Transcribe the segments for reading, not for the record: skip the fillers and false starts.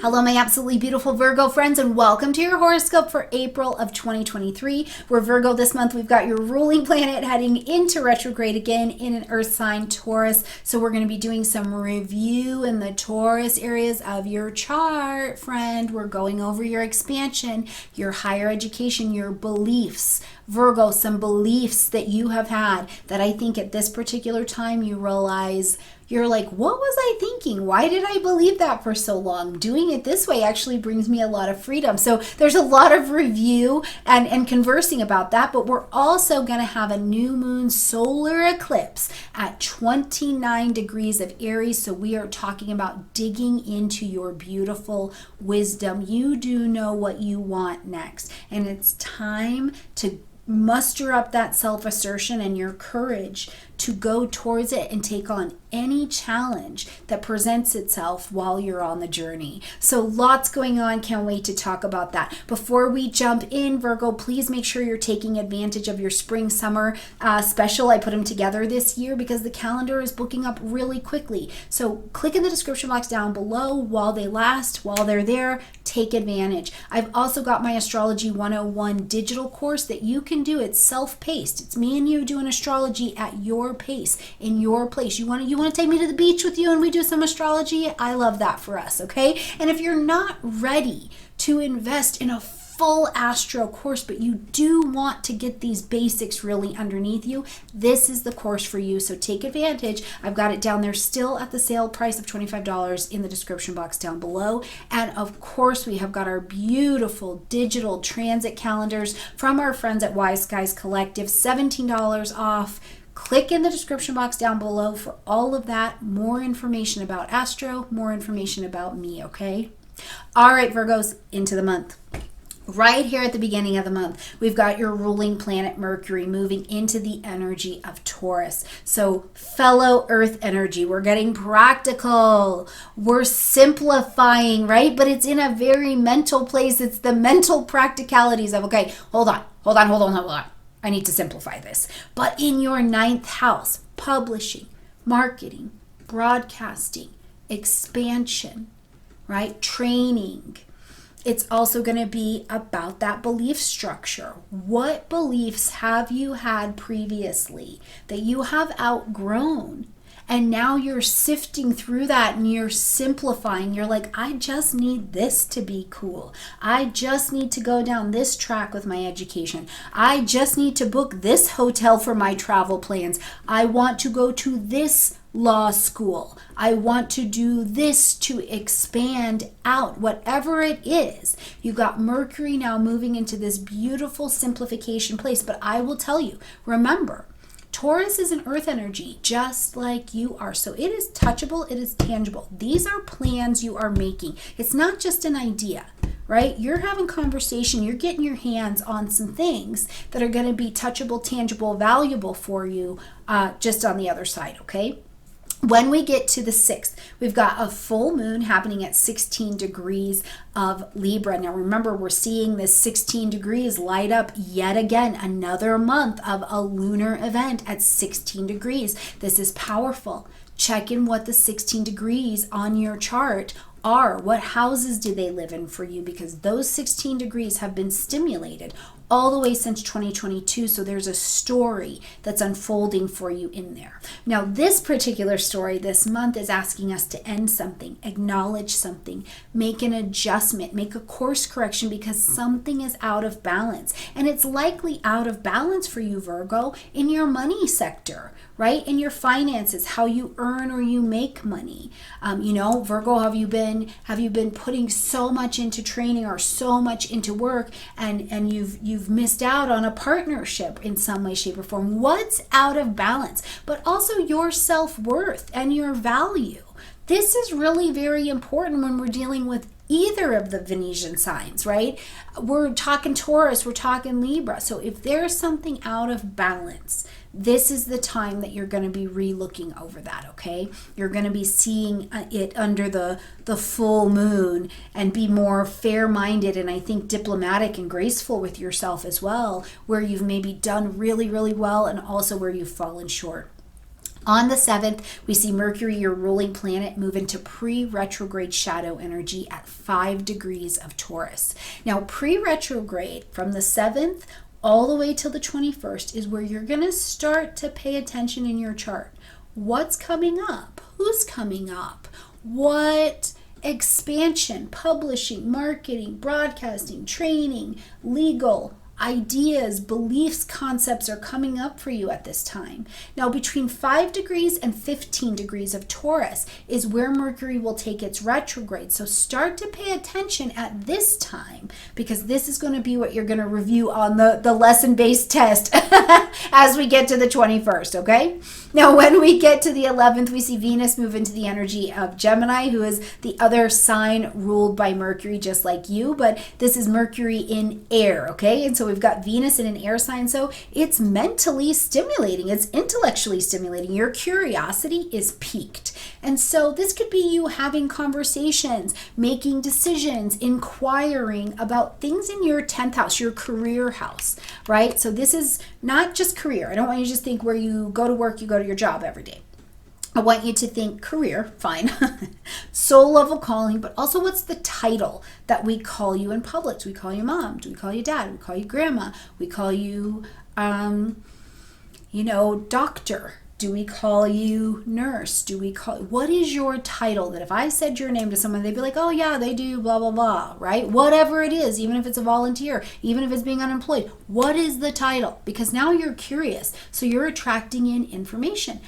Hello, my absolutely beautiful Virgo friends, and welcome to your horoscope for April of 2023. We're Virgo this month. We've got your ruling planet heading into retrograde again in an earth sign, Taurus. So we're going to be doing some review in the Taurus areas of your chart, friend. We're going over your expansion, your higher education, your beliefs. Virgo, some beliefs that you have had that I think at this particular time you realize you're like, what was I thinking? Why did I believe that for so long? Doing it this way actually brings me a lot of freedom. So there's a lot of review and conversing about that, but we're also going to have a new moon solar eclipse at 29 degrees of Aries. So we are talking about digging into your beautiful wisdom. You do know what you want next, and it's time to muster up that self-assertion and your courage to go towards it and take on any challenge that presents itself while you're on the journey. So lots going on. Can't wait to talk about that. Before we jump in, Virgo, please make sure you're taking advantage of your spring summer special. I put them together this year because the calendar is booking up really quickly. So click in the description box down below while they last, while they're there. Take advantage. I've also got my Astrology 101 digital course that you can do. It's self-paced. It's me and you doing astrology at your pace, in your place. You want to take me to the beach with you and we do some astrology? I love that for us, okay? And if you're not ready to invest in a full astro course, but you do want to get these basics really underneath you, this is the course for you. So take advantage. I've got it down there still at the sale price of $25 in the description box down below. And of course, we have got our beautiful digital transit calendars from our friends at Wise Skies Collective, $17 off. Click in the description box down below for all of that. More information about Astro, more information about me, okay? All right, Virgos, into the month. Right here at the beginning of the month, we've got your ruling planet Mercury moving into the energy of Taurus. So fellow earth energy, we're getting practical. We're simplifying, right? But it's in a very mental place. It's the mental practicalities of, okay, hold on. I need to simplify this. But in your ninth house, publishing, marketing, broadcasting, expansion, right? Training. It's also going to be about that belief structure. What beliefs have you had previously that you have outgrown? And now you're sifting through that and you're simplifying. You're like, I just need this to be cool. I just need to go down this track with my education. I just need to book this hotel for my travel plans. I want to go to this law school. I want to do this to expand out, whatever it is. You got Mercury now moving into this beautiful simplification place. But I will tell you, remember, Taurus is an earth energy just like you are. So it is touchable, it is tangible. These are plans you are making. It's not just an idea, right? You're having conversation, you're getting your hands on some things that are going to be touchable, tangible, valuable for you just on the other side, okay? When we get to the 6th, we've got a full moon happening at 16 degrees of Libra. Now remember, we're seeing this 16 degrees light up yet again, another month of a lunar event at 16 degrees. This is powerful. Check in what the 16 degrees on your chart are. What houses do they live in for you? Because those 16 degrees have been stimulated all the way since 2022. So there's a story that's unfolding for you in there. Now, this particular story this month is asking us to end something, acknowledge something, make an adjustment, make a course correction because something is out of balance. And it's likely out of balance for you, Virgo, in your money sector, right? In your finances, how you earn or you make money. Virgo, have you been putting so much into training or so much into work and you've missed out on a partnership in some way, shape, or form? What's out of balance? But also your self-worth and your value. This is really very important when we're dealing with either of the Venetian signs, right? We're talking Taurus, we're talking Libra. So if there's something out of balance, this is the time that you're going to be re-looking over that, okay? You're going to be seeing it under the full moon and be more fair-minded and I think diplomatic and graceful with yourself as well, where you've maybe done really, really well and also where you've fallen short. On the 7th, we see Mercury, your ruling planet, move into pre-retrograde shadow energy at 5 degrees of Taurus. Now, pre-retrograde from the 7th all the way till the 21st is where you're going to start to pay attention in your chart. What's coming up? Who's coming up? What expansion, publishing, marketing, broadcasting, training, legal, ideas, beliefs, concepts are coming up for you at this time. Now, between 5 degrees and 15 degrees of Taurus is where Mercury will take its retrograde. So start to pay attention at this time, because this is going to be what you're going to review on the lesson-based test as we get to the 21st, okay? Now, when we get to the 11th, we see Venus move into the energy of Gemini, who is the other sign ruled by Mercury, just like you, but this is Mercury in air, okay? And so we've got Venus in an air sign, so it's mentally stimulating, it's intellectually stimulating. Your curiosity is piqued. And so this could be you having conversations, making decisions, inquiring about things in your 10th house, your career house, right? So this is not just career. I don't want you to just think where you go to work, you go to your job every day. I want you to think career, fine, soul level calling, but also what's the title that we call you in public? Do we call you mom? Do we call you dad? Do we call you grandma? We call you, doctor. Do we call you nurse? What is your title that if I said your name to someone, they'd be like, oh yeah, they do blah, blah, blah, right? Whatever it is, even if it's a volunteer, even if it's being unemployed, what is the title? Because now you're curious, so you're attracting in information.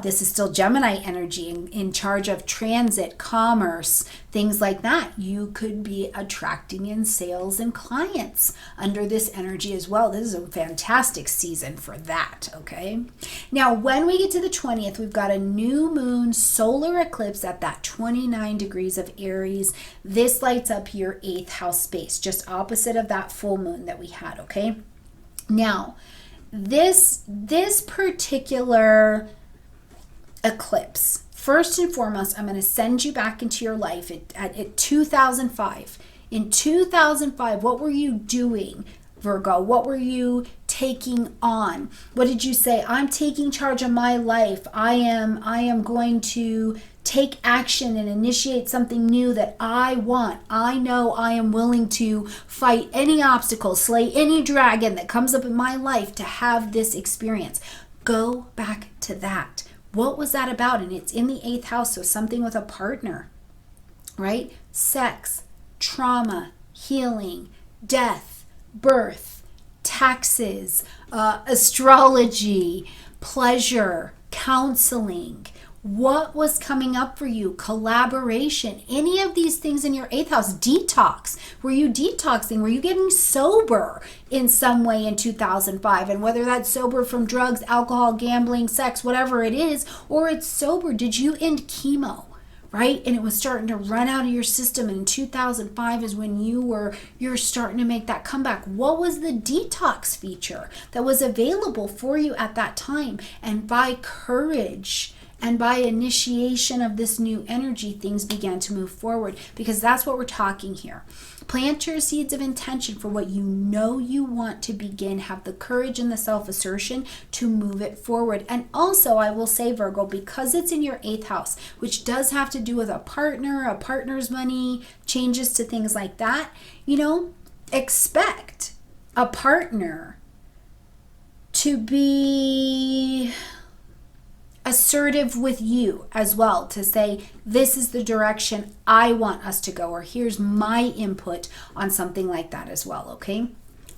This is still Gemini energy in charge of transit, commerce, things like that. You could be attracting in sales and clients under this energy as well. This is a fantastic season for that, okay? Now, when we get to the 20th, we've got a new moon solar eclipse at that 29 degrees of Aries. This lights up your 8th house space, just opposite of that full moon that we had, okay? Now, this particular eclipse, first and foremost, I'm going to send you back into your life at 2005. In 2005, what were you doing, Virgo? What were you taking on? What did you say? I'm taking charge of my life. I am going to take action and initiate something new that I want. I know I am willing to fight any obstacle, slay any dragon that comes up in my life to have this experience. Go back to that. What was that about? And it's in the 8th house, so something with a partner, right? Sex, trauma, healing, death, birth, taxes, astrology, pleasure, counseling. What was coming up for you? Collaboration, any of these things in your 8th house. Detox. Were you detoxing? Were you getting sober in some way in 2005? And whether that's sober from drugs, alcohol, gambling, sex, whatever it is, or it's sober, did you end chemo? Right? And it was starting to run out of your system. And in 2005 is when you're starting to make that comeback. What was the detox feature that was available for you at that time? And by courage and by initiation of this new energy, things began to move forward, because that's what we're talking here. Plant your seeds of intention for what you know you want to begin. Have the courage and the self-assertion to move it forward. And also, I will say, Virgo, because it's in your 8th house, which does have to do with a partner's money, changes to things like that, expect a partner to be assertive with you as well, to say, this is the direction I want us to go, or here's my input on something like that as well, okay?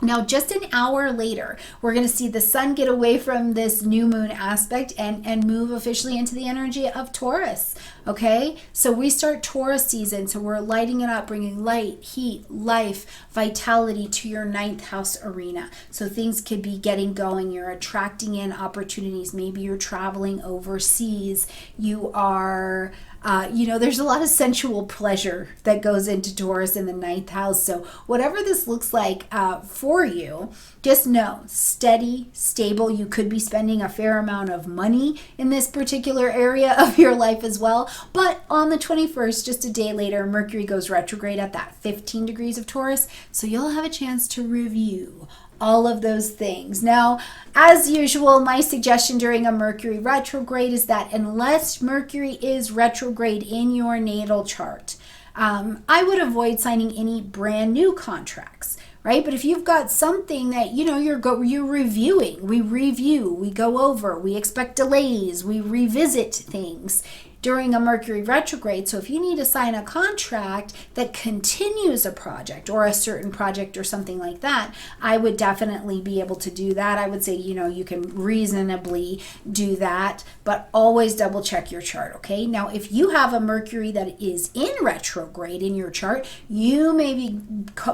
Now, just an hour later, we're going to see the sun get away from this new moon aspect and move officially into the energy of Taurus, okay? So we start Taurus season, so we're lighting it up, bringing light, heat, life, vitality to your 9th house arena. So things could be getting going. You're attracting in opportunities. Maybe you're traveling overseas. You are... there's a lot of sensual pleasure that goes into Taurus in the 9th house. So whatever this looks like for you, just know, steady, stable. You could be spending a fair amount of money in this particular area of your life as well. But on the 21st, just a day later, Mercury goes retrograde at that 15 degrees of Taurus. So you'll have a chance to review all of those things. Now, as usual, my suggestion during a Mercury retrograde is that unless Mercury is retrograde in your natal chart, I would avoid signing any brand new contracts, right? But if you've got something that you're reviewing, we review, we go over, we expect delays, we revisit things during a Mercury retrograde. So if you need to sign a contract that continues a project or a certain project or something like that, I would definitely be able to do that. I would say, you can reasonably do that, but always double check your chart, okay? Now, if you have a Mercury that is in retrograde in your chart, you may be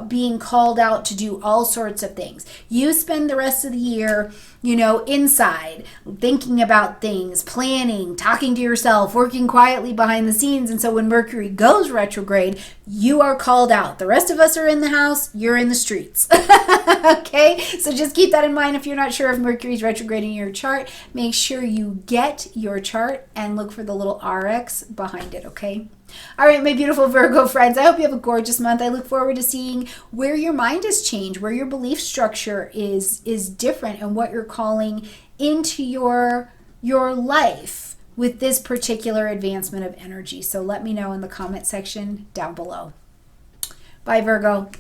being called out to do all sorts of things. You spend the rest of the year, inside, thinking about things, planning, talking to yourself, working quietly behind the scenes. And so when Mercury goes retrograde, you are called out. The rest of us are in the house, you're in the streets. Okay? So just keep that in mind. If you're not sure if Mercury's retrograde in your chart, make sure you get your chart and look for the little RX behind it, okay? All right, my beautiful Virgo friends, I hope you have a gorgeous month. I look forward to seeing where your mind has changed, where your belief structure is different, and what you're calling into your life with this particular advancement of energy. So let me know in the comment section down below. Bye, Virgo.